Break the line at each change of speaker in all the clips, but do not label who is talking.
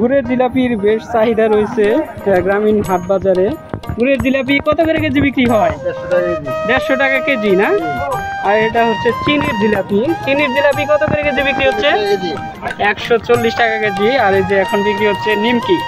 গুড়ের জিলাপির বেশ চাহিদা রয়েছে গ্রামীণ হাট বাজারে। গুড়ের জিলাপি কত করে কেজি বিক্রি হয়? 150 টাকা কেজি না? আর এটা হচ্ছে চিনির জিলাপি। চিনির জিলাপি কত করে কেজি বিক্রি হচ্ছে? 140 টাকা কেজি। আর এই যে এখন বিক্রি হচ্ছে নিমকি।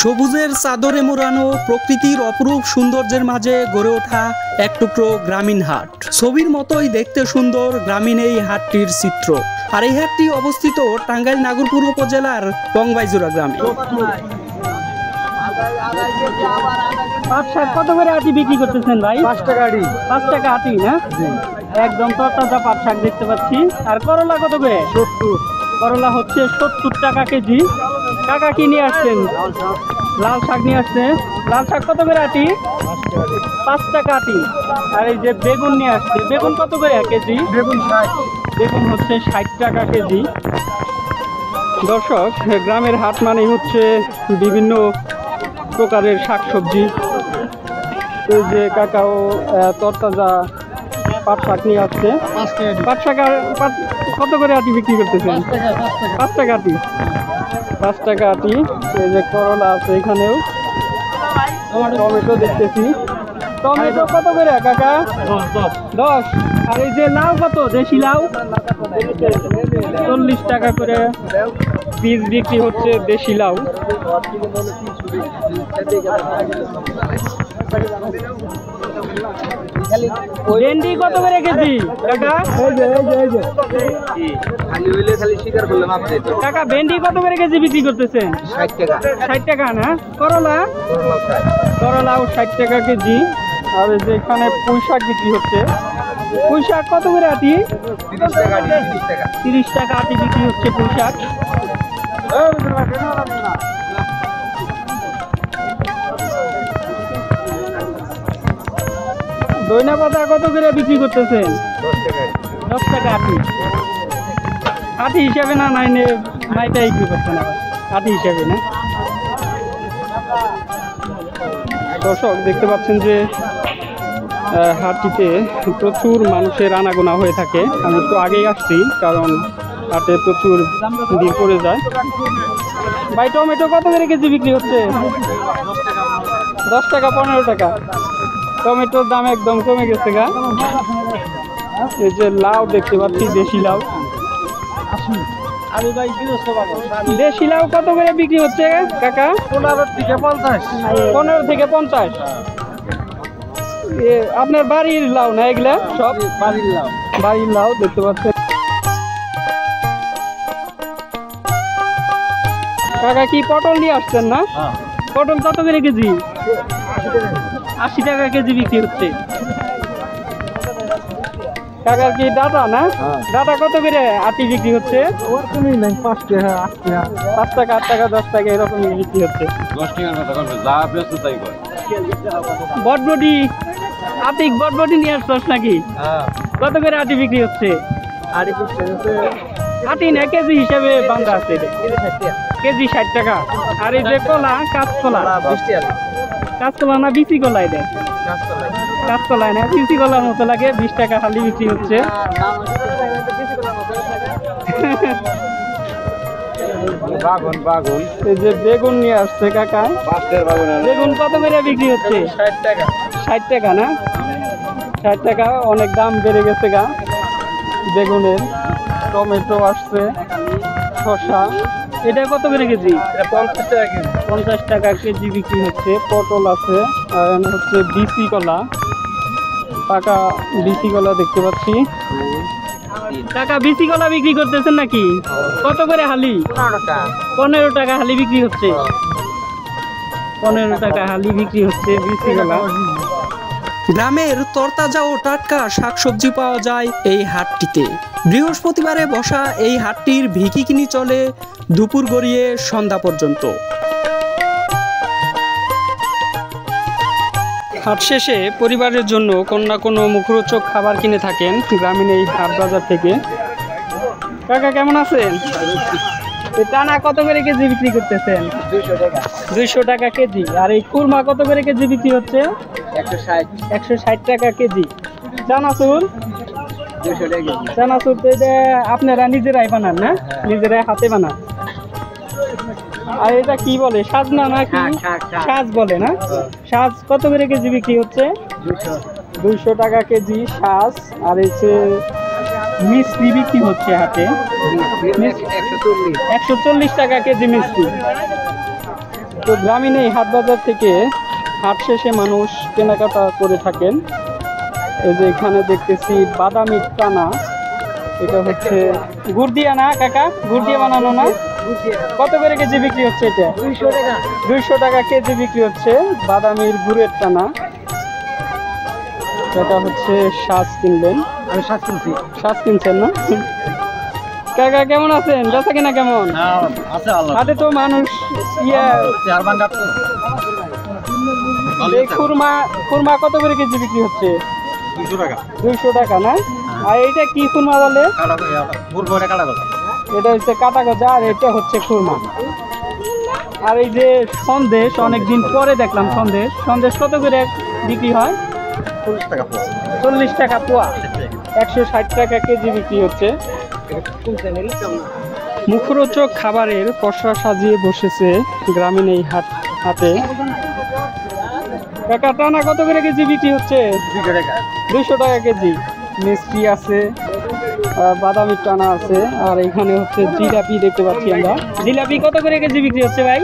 সবুজের চাদরে মোড়ানো প্রকৃতির অপরূপ সৌন্দর্যের মাঝে গড়ে ওঠা এক টুকরো গ্রামীণ হাট। ছবির মতোই দেখতে সুন্দর গ্রামীণ এই হাটটির চিত্র। আর এই হাটটি অবস্থিত টাঙ্গাইল নাগরপুর উপজেলার বংবাইজুরা গ্রামে।
পাট শাক কত করে আটি বিক্রি করতেছেন ভাই?
5 টাকা আটি।
5 টাকা আটি না? একদম তরতাজা পাট শাক দেখতে পাচ্ছি। আর করলা কত করে?
70।
করলা হচ্ছে 70 টাকা কেজি। কাকা কি নিয়ে আসছেন? লাল শাক নিয়ে আসছে। লাল শাক কত করে আটি? 5 টাকা আটি। আর এই যে বেগুন নিয়ে আসছে, বেগুন কত করে কেজি?
বেগুন 60।
বেগুন হচ্ছে 60 টাকা কেজি। দর্শক, গ্রামের হাট মানে হচ্ছে বিভিন্ন প্রকারের শাকসবজি। এই যে কাকাও তরতাজা পাট শাক নিয়ে আসছে। পাট শাক কত করে আটি বিক্রি করতেছেন? 5 টাকা আটি। 5 টাকা আটি। এই যে করলা আছে এখানেও। টমেটো দেখতেছি। টমেটো কত করে কাকা? 10। আর এই যে লাউ কত? দেশি লাউ 40 টাকা করে পিস বিক্রি হচ্ছে দেশি লাউ। ভেন্ডি কত করে কেজি কাকা? কাকা ভেন্ডি কত করে কেজি বিক্রি করতেছেন?
60 টাকা।
60 টাকা না? করলা? করলাও 60 টাকা কেজি। আর এই যে এখানে পুঁই শাক বিক্রি হচ্ছে। পুঁই শাক কত করে আটি?
30 টাকা আটি। 30 টাকা।
30 টাকা আটি বিক্রি হচ্ছে পুঁই শাক। দইনা পাতা কত করে বিক্রি করতেছেন? 10 টাকা আটি। আটি হিসাবে না নাইনে নাইটা বিক্রি করছেন আবার আটি হিসাবে না? দর্শক দেখতে পাচ্ছেন যে হাটটিতে প্রচুর মানুষের আনাগোনা হয়ে থাকে। আমি একটু আগেই আসছি কারণ হাটে প্রচুর ভিড় পড়ে যায়। ভাই টমেটো কত করে কেজি বিক্রি হচ্ছে? 10 টাকা 15 টাকা। টমেটোর দাম একদম কমে গেছে গা। এই যে লাউ দেখতে পাচ্ছি দেশি লাউ। দেশি লাউ কত করে বিক্রি হচ্ছে কাকা?
15 থেকে 50।
15 থেকে 50। আপনার বাড়ির লাউ না এগুলা? সব
বাড়ির লাউ।
বাড়ির লাউ দেখতে পাচ্ছেন। কাকা কি পটল নিয়ে আসছেন না? পটল কত করে কেজি? 80 টাকা কেজি বিক্রি হচ্ছে। কাকার কি ডাটা না? ডাটা কত করে আটি বিক্রি হচ্ছে?
5 টাকা 8 টাকা।
5 টাকা 8 টাকা 10 টাকা এরকম বিক্রি হচ্ছে।
10 টাকার কথা বলছো, যা বেচছো তাই কর।
বটবটি আটিক বটবটি নিয়ে আসছস নাকি? কত করে আটি বিক্রি হচ্ছে?
আটি করছে
আটি না কেজি হিসাবে বান্ধা আছে কেজি 60 টাকা। আর এই যে কলা কাঁচকলা
20 টাকা।
কাঁচকলা না বিচি কলাই দেয়? কাঁচকলাই না বিচি কলার মতো লাগে। 20 টাকা হালি বিক্রি হচ্ছে। এই যে বেগুন নিয়ে আসছে কাকা। বেগুন কত করে বিক্রি হচ্ছে?
60 টাকা।
60 টাকা না? 60 টাকা। অনেক দাম বেড়ে গেছে গা বেগুনের। টমেটো আসছে, শসা। এটা কত করে কেজি?
50 টাকা কেজি।
50 টাকা কেজি বিক্রি হচ্ছে। পটল আছে। আর হচ্ছে বিচি কলা, পাকা বিচি কলা দেখতে পাচ্ছি। টাকা বিচি কলা বিক্রি করতেছেন নাকি? কত করে হালি? 15 টাকা হালি বিক্রি হচ্ছে। 15 টাকা হালি বিক্রি হচ্ছে বিচি কলা।
গ্রামের তরতাজা ও টাটকা শাকসবজি পাওয়া যায় এই হাটটিতে। বৃহস্পতিবারে বসা এই হাটটির ভিখিকিনি চলে দুপুর গড়িয়ে সন্ধ্যা পর্যন্ত।
হাট শেষে পরিবারের জন্য কোনো না কোনো মুখরোচক খাবার কিনে থাকেন গ্রামীণ এই হাট বাজার থেকে। কাকা কেমন আছেন? টানা কত করে কেজি বিক্রি করতেছেন?
200 টাকা।
200 টাকা কেজি। আর এই কুরমা কত করে কেজি বিক্রি হচ্ছে?
160।
160 টাকা কেজি। চানাচুর?
200 টাকা কেজি।
চানাচুর তো এটা আপনারা নিজেরাই বানান না? নিজেরাই হাতে বানান। আর এটা কি বলে, সাজনা নাকি? সাজ বলে না? সাজ কত করে কেজি বিক্রি হচ্ছে? 200 টাকা কেজি সাজ। আর এসে মিষ্টি বিক্রি হচ্ছে হাটে 140 টাকা কেজি মিষ্টি। তো গ্রামীণ এই হাট বাজার থেকে হাট শেষে মানুষ কেনাকাটা করে থাকেন। এই যে এখানে দেখতেছি বাদামির টানা, এটা হচ্ছে গুড় দিয়া না কাকা? গুড় দিয়ে বানানো না? কত করে কেজি বিক্রি হচ্ছে এটা? 200 টাকা কেজি বিক্রি হচ্ছে বাদামির গুড়ের টানা। এটা হচ্ছে সাজ কিনবেন।
আমি সাজ কিনছি।
সাজ কিনছেন না? কাকা কেমন আছেন? বেচা কিনা কেমন?
আছে আল্লাহ।
হাটে তো মানুষ এই খুরমা কত করে কেজি বিক্রি হচ্ছে?
200 টাকা।
200 টাকা না? আর এইটা কি খুরমা বলে? এটা হচ্ছে কাটা গজা, আর এটা হচ্ছে খুরমা। আর এই যে সন্দেশ, অনেকদিন পরে দেখলাম সন্দেশ কত করে বিক্রি হয়? 40 টাকা পোয়া। 160 টাকা কেজি বিক্রি হচ্ছে। মুখরোচক খাবারের পসরা সাজিয়ে বসেছে গ্রামীণ এই হাটে। কাকা টানা কত করে কেজি বিক্রি হচ্ছে? 200 টাকা কেজি। মিষ্টি আছে, বাদামি টানা আছে, আর এখানে হচ্ছে জিলাপি দেখতে পাচ্ছি আমরা। জিলাপি কত করে কেজি বিক্রি হচ্ছে ভাই?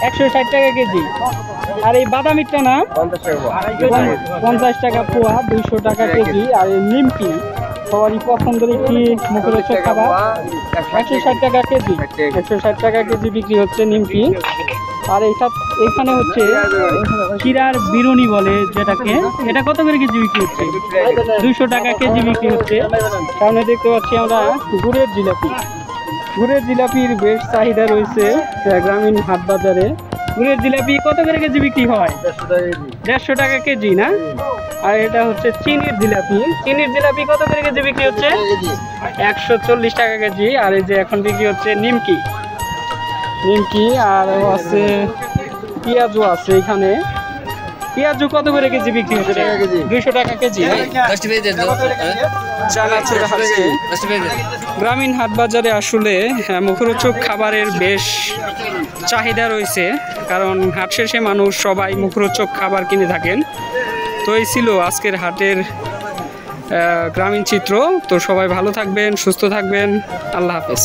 160 টাকা কেজি। আর এই বাদামি টানা 50 টাকা পোয়া, 200 টাকা কেজি। আর এই নিমকি সবারই পছন্দের একটি মুখরোচক খাবার, 160 টাকা কেজি। 160 টাকা কেজি বিক্রি হচ্ছে নিমকি। আর এখানে হচ্ছে ক্ষীরার বিরুনি বলে যেটাকে, এটা কত করে কেজি বিক্রি হচ্ছে? 200 টাকা কেজি বিক্রি হচ্ছে। সামনে দেখতে পাচ্ছি আমরা গুড়ের জিলাপি। গুড়ের জিলাপির বেশ চাহিদা রয়েছে গ্রামীণ হাট বাজারে। গুড়ের জিলাপি কত করে কেজি বিক্রি হয়? 150 টাকা কেজি না? আর এটা হচ্ছে চিনির জিলাপি। চিনির জিলাপি কত করে কেজি বিক্রি হচ্ছে? 140 টাকা কেজি। আর এই যে এখন বিক্রি হচ্ছে নিমকি। আর আছে পেঁয়াজু আছে এখানে। পেঁয়াজু কত করে কেজি বিক্রি হচ্ছে? 200 টাকা কেজি। চানাচুর হাটে গ্রামীণ হাট বাজারে আসলে মুখরোচক খাবারের বেশ চাহিদা রয়েছে, কারণ হাট শেষে মানুষ সবাই মুখরোচক খাবার কিনে থাকেন। তো এই ছিল আজকের হাটের গ্রামীণ চিত্র। তো সবাই ভালো থাকবেন, সুস্থ থাকবেন। আল্লাহ হাফেজ।